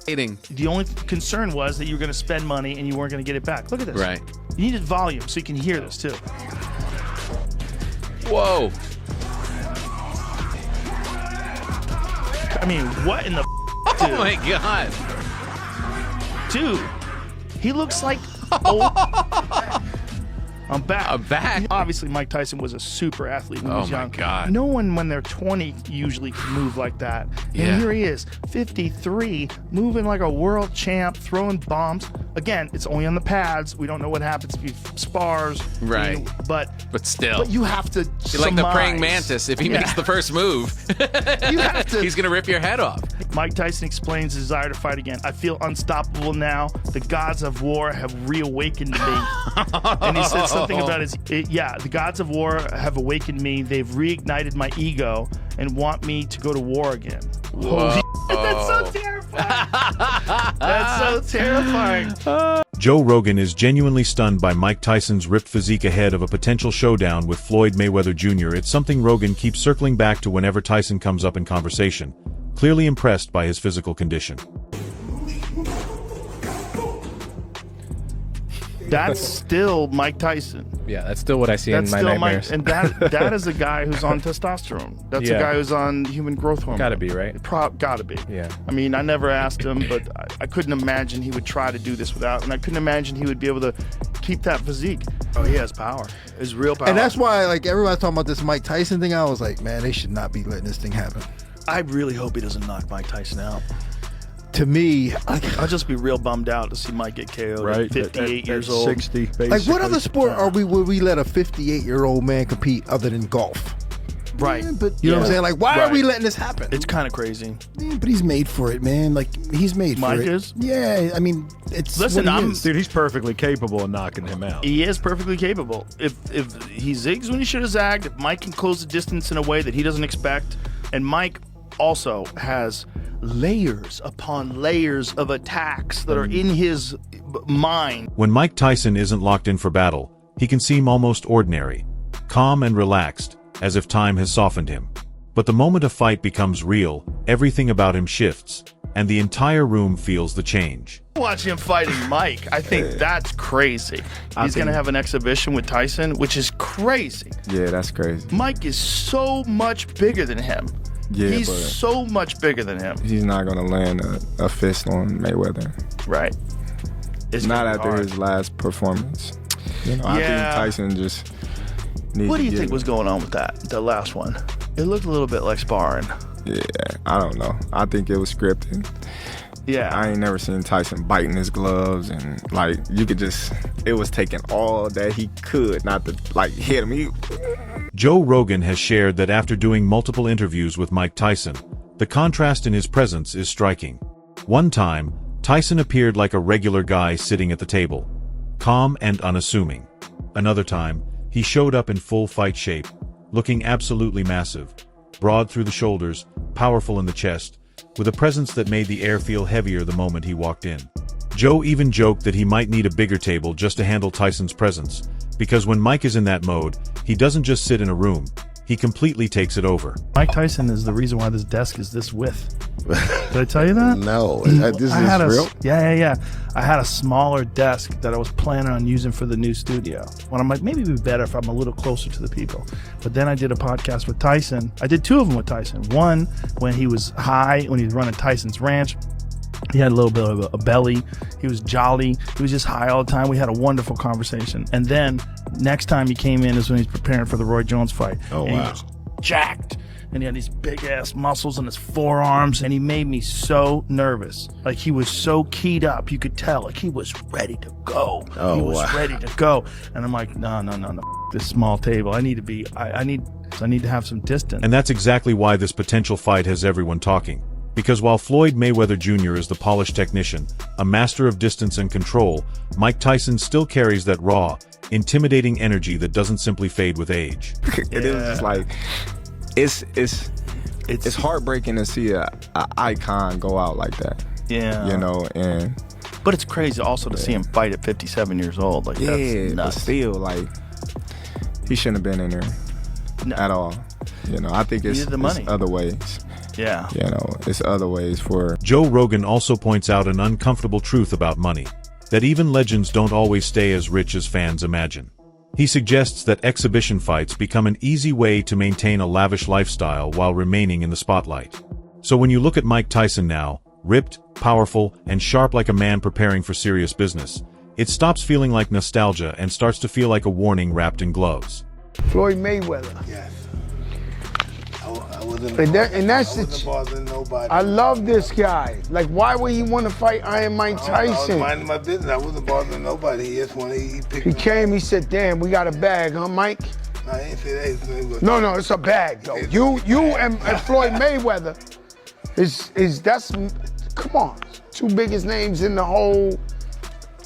The only concern was that you were going to spend money and you weren't going to get it back. Look at this. Right. You needed volume so you can hear this too. Whoa. I mean, what in the Oh my God. Dude, he looks like old. I'm back. I'm back. Obviously, Mike Tyson was a super athlete when he was young. Oh, my God. No one, when they're 20, usually can move like that. Yeah. And here he is, 53, moving like a world champ, throwing bombs. Again, it's only on the pads. We don't know what happens if he spars. Right. But still. But you have to You're like the praying surmise. mantis. If he makes the first move, You have to. he's going to rip your head off. Mike Tyson explains his desire to fight again. I feel unstoppable now. The gods of war have reawakened me. And he said something about the gods of war have awakened me. They've reignited my ego and want me to go to war again. Holy that's so terrifying. That's so terrifying. Joe Rogan is genuinely stunned by Mike Tyson's ripped physique ahead of a potential showdown with Floyd Mayweather Jr. It's something Rogan keeps circling back to whenever Tyson comes up in conversation, clearly impressed by his physical condition. That's still Mike Tyson. Yeah, that's still what I see in my nightmares. And that is a guy who's on testosterone. That's a guy who's on human growth hormone. Gotta be, right? Gotta be. Yeah. I mean, I never asked him, but I couldn't imagine he would try to do this without, and I couldn't imagine he would be able to keep that physique. Oh, he has power. It's real power. And that's why, like, everybody's talking about this Mike Tyson thing. I was like, man, they should not be letting this thing happen. I really hope he doesn't knock Mike Tyson out. To me, I'll just be real bummed out to see Mike get KO'd Right, at 58 at years old. 60, basically. like, what other sport would we let a 58-year-old man compete other than golf? Right. Yeah, but you know what I'm saying? Like, why are we letting this happen? It's kind of crazy. Yeah, but he's made for it, man. Like, he's made Mike for it. is? Yeah, I mean, it's Listen, what he is. Dude, he's perfectly capable of knocking him out. He is perfectly capable. If he zigs when he should have zagged, if Mike can close the distance in a way that he doesn't expect, and Mike also has layers upon layers of attacks that are in his mind. When Mike Tyson isn't locked in for battle, he can seem almost ordinary, calm and relaxed, as if time has softened him. But the moment a fight becomes real, everything about him shifts, and the entire room feels the change. Watch him fighting Mike. I think that's crazy. He's going to have an exhibition with Tyson, which is crazy. Yeah, that's crazy. Mike is so much bigger than him. Yeah, he's but so much bigger than him. he's not going to land a fist on Mayweather. Right. It's Not gonna be after hard. his last performance. You know, I think Tyson just needs What do you to think get was going on with the last one? It looked a little bit like sparring. Yeah, I don't know. I think it was scripted. Yeah. I ain't never seen Tyson biting his gloves, and like you could just, it was taking all that he could not to like hit him. Joe Rogan has shared that after doing multiple interviews with Mike Tyson, the contrast in his presence is striking. One time, Tyson appeared like a regular guy sitting at the table, calm and unassuming. Another time, he showed up in full fight shape, looking absolutely massive, broad through the shoulders, powerful in the chest, with a presence that made the air feel heavier the moment he walked in. Joe even joked that he might need a bigger table just to handle Tyson's presence, because when Mike is in that mode, he doesn't just sit in a room, he completely takes it over. Mike Tyson is the reason why this desk is this width. Did I tell you that? No, this is real? Yeah. I had a smaller desk that I was planning on using for the new studio. When I'm like, maybe it'd be better if I'm a little closer to the people. But then I did a podcast with Tyson. I did two of them with Tyson. One, when he was high, when he was running Tyson's Ranch. He had a little bit of a belly. He was jolly. He was just high all the time. We had a wonderful conversation. And then next time he came in is when he's preparing for the Roy Jones fight. Oh, and wow. He was jacked. And he had these big ass muscles in his forearms. And he made me so nervous. Like he was so keyed up. You could tell. Like he was ready to go. Oh, he was wow. ready to go. And I'm like, no. This small table. I need to be, I need to have some distance. And that's exactly why this potential fight has everyone talking. Because while Floyd Mayweather Jr. is the polished technician, a master of distance and control, Mike Tyson still carries that raw, intimidating energy that doesn't simply fade with age. It is just like, it's heartbreaking to see a icon go out like that. Yeah. You know, and but it's crazy also to see him fight at 57 years old. Like that's but nuts. still, like, he shouldn't have been in there at all. You know, I think it's needed the money. other ways. Yeah. You know, it's other ways for. Joe Rogan also points out an uncomfortable truth about money, that even legends don't always stay as rich as fans imagine. He suggests that exhibition fights become an easy way to maintain a lavish lifestyle while remaining in the spotlight. So when you look at Mike Tyson now, ripped, powerful, and sharp like a man preparing for serious business, it stops feeling like nostalgia and starts to feel like a warning wrapped in gloves. Floyd Mayweather. Yes. I wasn't bothering nobody. I love this guy. Like, why would he want to fight Iron Mike Tyson? I was minding my business. I wasn't bothering nobody. He just wanted, he picked He me. came, he said, damn, we got a bag, huh, Mike? No, I ain't say that. His name was- No, it's a bag, though. You and Floyd Mayweather that's, come on, two biggest names in the whole,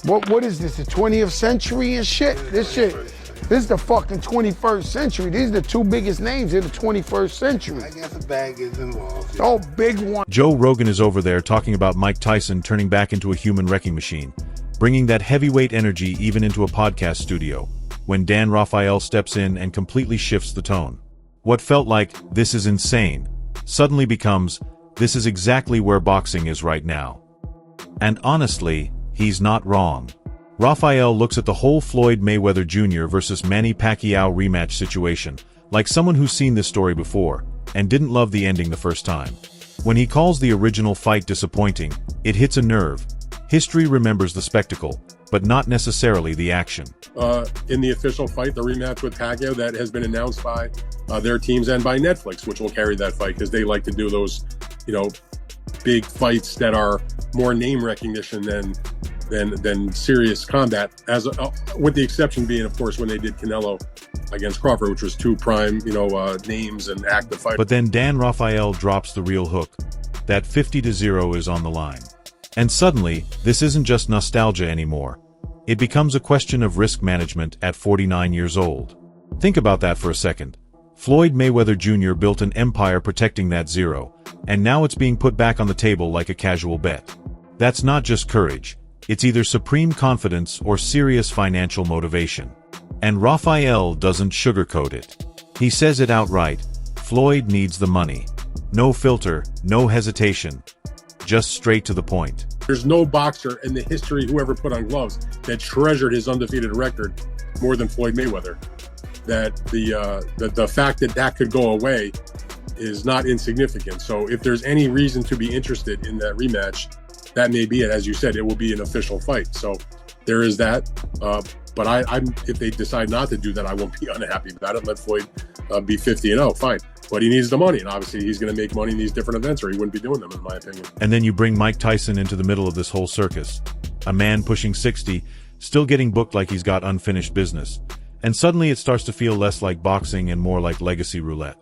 what is this, the 20th century and shit? This is the fucking 21st century. These are the two biggest names in the 21st century. I guess a bag is involved. Oh, big one. Joe Rogan is over there talking about Mike Tyson turning back into a human wrecking machine, bringing that heavyweight energy even into a podcast studio, when Dan Rafael steps in and completely shifts the tone. What felt like, "this is insane," suddenly becomes, "this is exactly where boxing is right now." And honestly, he's not wrong. Rafael looks at the whole Floyd Mayweather Jr. versus Manny Pacquiao rematch situation like someone who's seen this story before and didn't love the ending the first time. When he calls the original fight disappointing, it hits a nerve. History remembers the spectacle, but not necessarily the action. In the official fight, the rematch with Pacquiao that has been announced by their teams and by Netflix, which will carry that fight because they like to do those, big fights that are more name recognition than serious combat. With the exception being, of course, when they did Canelo against Crawford, which was two prime, names and active fighters. But then Dan Rafael drops the real hook. That 50-0 is on the line. And suddenly, this isn't just nostalgia anymore. It becomes a question of risk management at 49 years old. Think about that for a second. Floyd Mayweather Jr. built an empire protecting that zero, and now it's being put back on the table like a casual bet. That's not just courage. It's either supreme confidence or serious financial motivation. And Rafael doesn't sugarcoat it. He says it outright. Floyd needs the money. No filter, no hesitation. Just straight to the point. There's no boxer in the history who ever put on gloves that treasured his undefeated record more than Floyd Mayweather. That the fact that could go away is not insignificant. So if there's any reason to be interested in that rematch, that may be it. As you said, it will be an official fight. So there is that. But if they decide not to do that, I won't be unhappy about it. Let Floyd be 50-0, fine. But he needs the money, and obviously he's going to make money in these different events, or he wouldn't be doing them, in my opinion. And then you bring Mike Tyson into the middle of this whole circus. A man pushing 60, still getting booked like he's got unfinished business. And suddenly it starts to feel less like boxing and more like legacy roulette.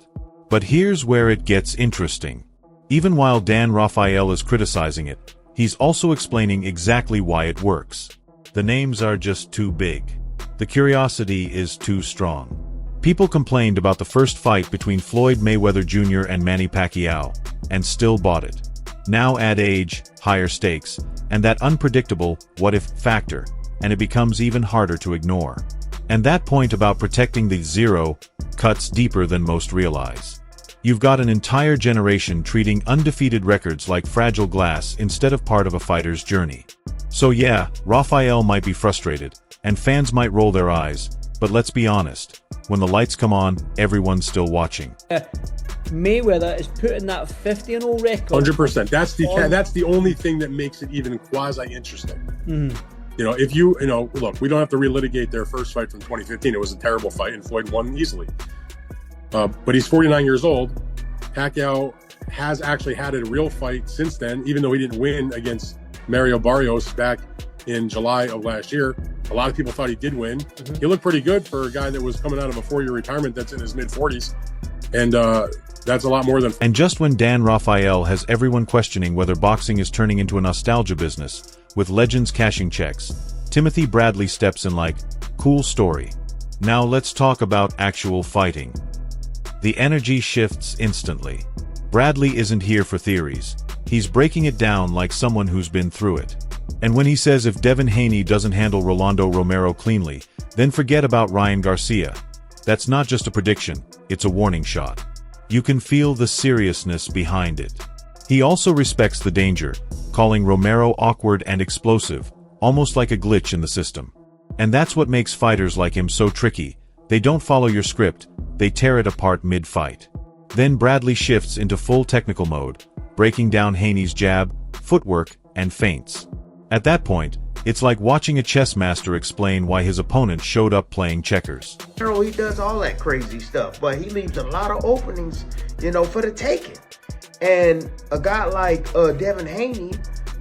But here's where it gets interesting. Even while Dan Rafael is criticizing it, he's also explaining exactly why it works. The names are just too big. The curiosity is too strong. People complained about the first fight between Floyd Mayweather Jr. and Manny Pacquiao, and still bought it. Now add age, higher stakes, and that unpredictable what-if factor, and it becomes even harder to ignore. And that point about protecting the zero cuts deeper than most realize. You've got an entire generation treating undefeated records like fragile glass instead of part of a fighter's journey. So yeah, Rafael might be frustrated, and fans might roll their eyes, but let's be honest, when the lights come on, everyone's still watching. Mayweather is putting that 50-0 record. 100%. That's the only thing that makes it even quasi-interesting. Mm-hmm. Look, we don't have to relitigate their first fight from 2015. It was a terrible fight, and Floyd won easily. But he's 49 years old. Pacquiao has actually had a real fight since then, even though he didn't win against Mario Barrios back in July of last year. A lot of people thought he did win. Mm-hmm. He looked pretty good for a guy that was coming out of a 4-year retirement that's in his mid-40s. And that's a lot more than... And just when Dan Rafael has everyone questioning whether boxing is turning into a nostalgia business, with legends cashing checks, Timothy Bradley steps in like, cool story. Now let's talk about actual fighting. The energy shifts instantly. Bradley isn't here for theories. He's breaking it down like someone who's been through it. And when he says if Devin Haney doesn't handle Rolando Romero cleanly, then forget about Ryan Garcia. That's not just a prediction, it's a warning shot. You can feel the seriousness behind it. He also respects the danger, calling Romero awkward and explosive, almost like a glitch in the system. And that's what makes fighters like him so tricky. They don't follow your script, they tear it apart mid-fight. Then Bradley shifts into full technical mode, breaking down Haney's jab, footwork, and feints. At that point, it's like watching a chess master explain why his opponent showed up playing checkers. He does all that crazy stuff, but he leaves a lot of openings, for the taking. And a guy like Devin Haney,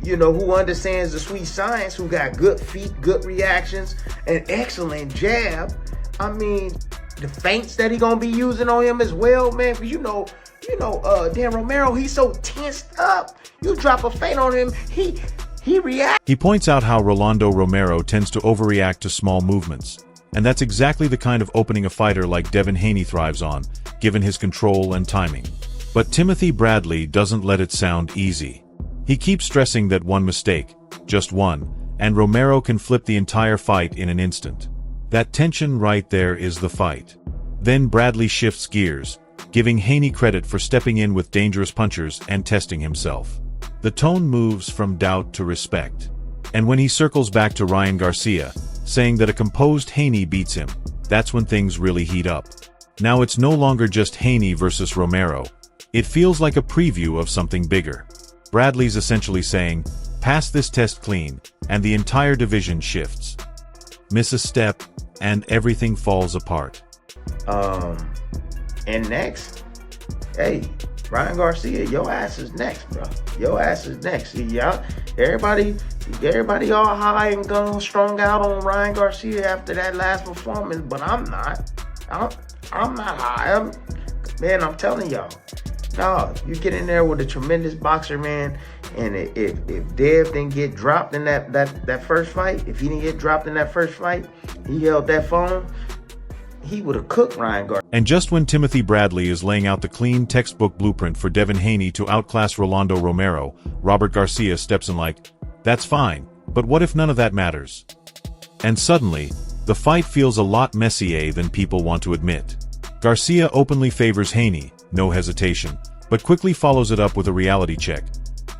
who understands the sweet science, who got good feet, good reactions, an excellent jab. I mean, the feints that he gonna be using on him as well, man. Because Dan Romero, he's so tensed up. You drop a feint on him, he reacts. He points out how Rolando Romero tends to overreact to small movements. And that's exactly the kind of opening a fighter like Devin Haney thrives on, given his control and timing. But Timothy Bradley doesn't let it sound easy. He keeps stressing that one mistake, just one, and Romero can flip the entire fight in an instant. That tension right there is the fight. Then Bradley shifts gears, giving Haney credit for stepping in with dangerous punchers and testing himself. The tone moves from doubt to respect. And when he circles back to Ryan Garcia, saying that a composed Haney beats him, that's when things really heat up. Now it's no longer just Haney versus Romero. It feels like a preview of something bigger. Bradley's essentially saying, pass this test clean, and the entire division shifts. Miss a step, and everything falls apart. And next, hey, Ryan Garcia, your ass is next, bro. Your ass is next. Yeah, everybody all high and gung strung out on Ryan Garcia after that last performance, but I'm not. I'm not high. Man, I'm telling y'all. No, you get in there with a tremendous boxer, man, and if Dev didn't get dropped in that first fight, if he didn't get dropped in that first fight, he held that phone, he would have cooked Ryan Garcia. And just when Timothy Bradley is laying out the clean textbook blueprint for Devin Haney to outclass Rolando Romero, Robert Garcia steps in like, that's fine, but what if none of that matters? And suddenly, the fight feels a lot messier than people want to admit. Garcia openly favors Haney, no hesitation, but quickly follows it up with a reality check.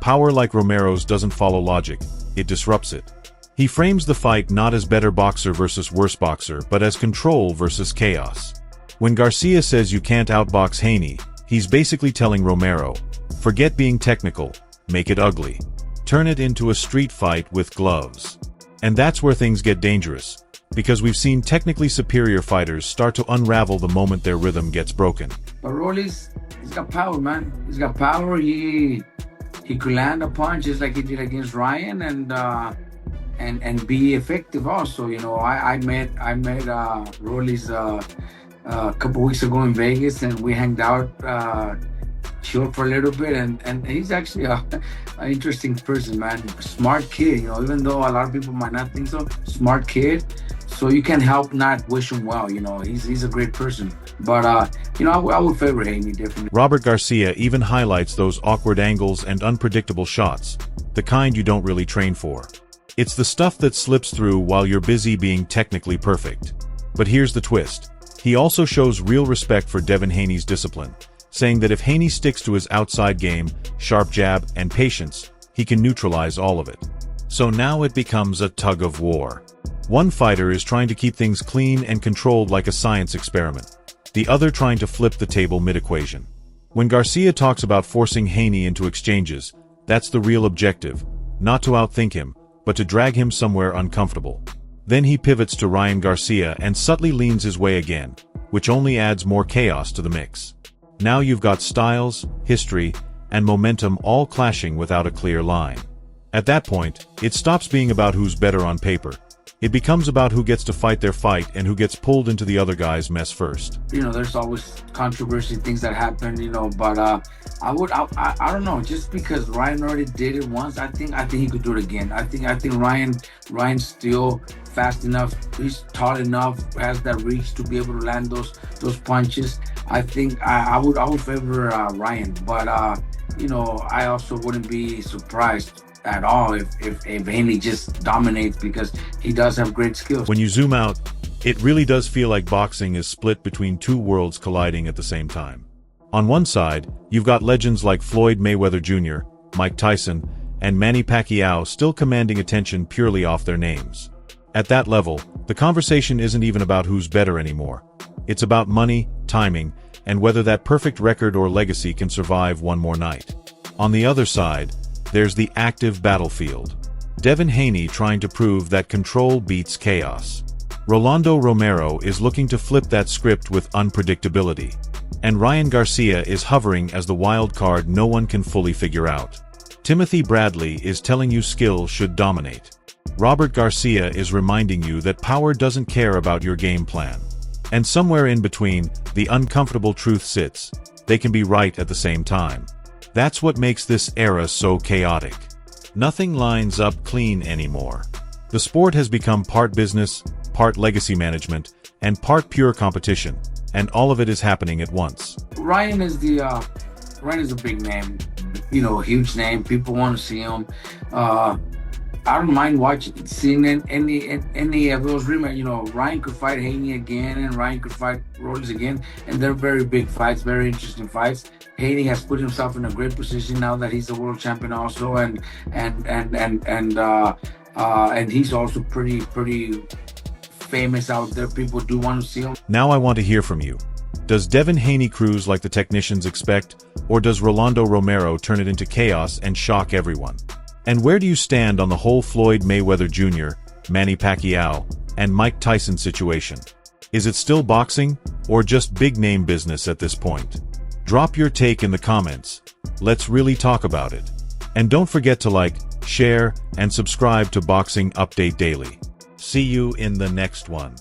Power like Romero's doesn't follow logic, it disrupts it. He frames the fight not as better boxer versus worse boxer, but as control versus chaos. When Garcia says you can't outbox Haney, he's basically telling Romero, forget being technical, make it ugly. Turn it into a street fight with gloves. And that's where things get dangerous, because we've seen technically superior fighters start to unravel the moment their rhythm gets broken. But Rolly's, he's got power, man. He's got power. He could land a punch just like he did against Ryan, and be effective also. I met Rolly's a couple weeks ago in Vegas, and we hanged out, chilled for a little bit, and he's actually an interesting person, man. Smart kid, even though a lot of people might not think so. Smart kid. So you can't help not wish him well, he's a great person. But, I would favor Haney definitely. Robert Garcia even highlights those awkward angles and unpredictable shots, the kind you don't really train for. It's the stuff that slips through while you're busy being technically perfect. But here's the twist. He also shows real respect for Devin Haney's discipline, saying that if Haney sticks to his outside game, sharp jab, and patience, he can neutralize all of it. So now it becomes a tug of war. One fighter is trying to keep things clean and controlled like a science experiment, the other trying to flip the table mid-equation. When Garcia talks about forcing Haney into exchanges, that's the real objective, not to outthink him, but to drag him somewhere uncomfortable. Then he pivots to Ryan Garcia and subtly leans his way again, which only adds more chaos to the mix. Now you've got styles, history, and momentum all clashing without a clear line. At that point, it stops being about who's better on paper. It becomes about who gets to fight their fight and who gets pulled into the other guy's mess first. There's always controversy, things that happen, but I don't know, just because Ryan already did it once, I think he could do it again. I think Ryan's still fast enough, he's tall enough, has that reach to be able to land those punches. I think I would favor Ryan, but I also wouldn't be surprised at all if Haney just dominates, because he does have great skills. When you zoom out, it really does feel like boxing is split between two worlds colliding at the same time. On one side, you've got legends like Floyd Mayweather Jr., Mike Tyson, and Manny Pacquiao still commanding attention purely off their names. At that level, the conversation isn't even about who's better anymore. It's about money, timing, and whether that perfect record or legacy can survive one more night. On the other side, there's the active battlefield. Devin Haney trying to prove that control beats chaos. Rolando Romero is looking to flip that script with unpredictability. And Ryan Garcia is hovering as the wild card no one can fully figure out. Timothy Bradley is telling you skill should dominate. Robert Garcia is reminding you that power doesn't care about your game plan. And somewhere in between, the uncomfortable truth sits. They can be right at the same time. That's what makes this era so chaotic. Nothing lines up clean anymore. The sport has become part business, part legacy management, and part pure competition, and all of it is happening at once. Ryan is a big name, huge name. People want to see him. I don't mind seeing any of those rematches. Ryan could fight Haney again, and Ryan could fight Rollins again, and they're very big fights, very interesting fights. Haney has put himself in a great position now that he's a world champion also, and he's also pretty famous out there. People do want to see him. Now I want to hear from you. Does Devin Haney cruise like the technicians expect, or does Rolando Romero turn it into chaos and shock everyone? And where do you stand on the whole Floyd Mayweather Jr., Manny Pacquiao, and Mike Tyson situation? Is it still boxing, or just big-name business at this point? Drop your take in the comments. Let's really talk about it. And don't forget to like, share, and subscribe to Boxing Update Daily. See you in the next one.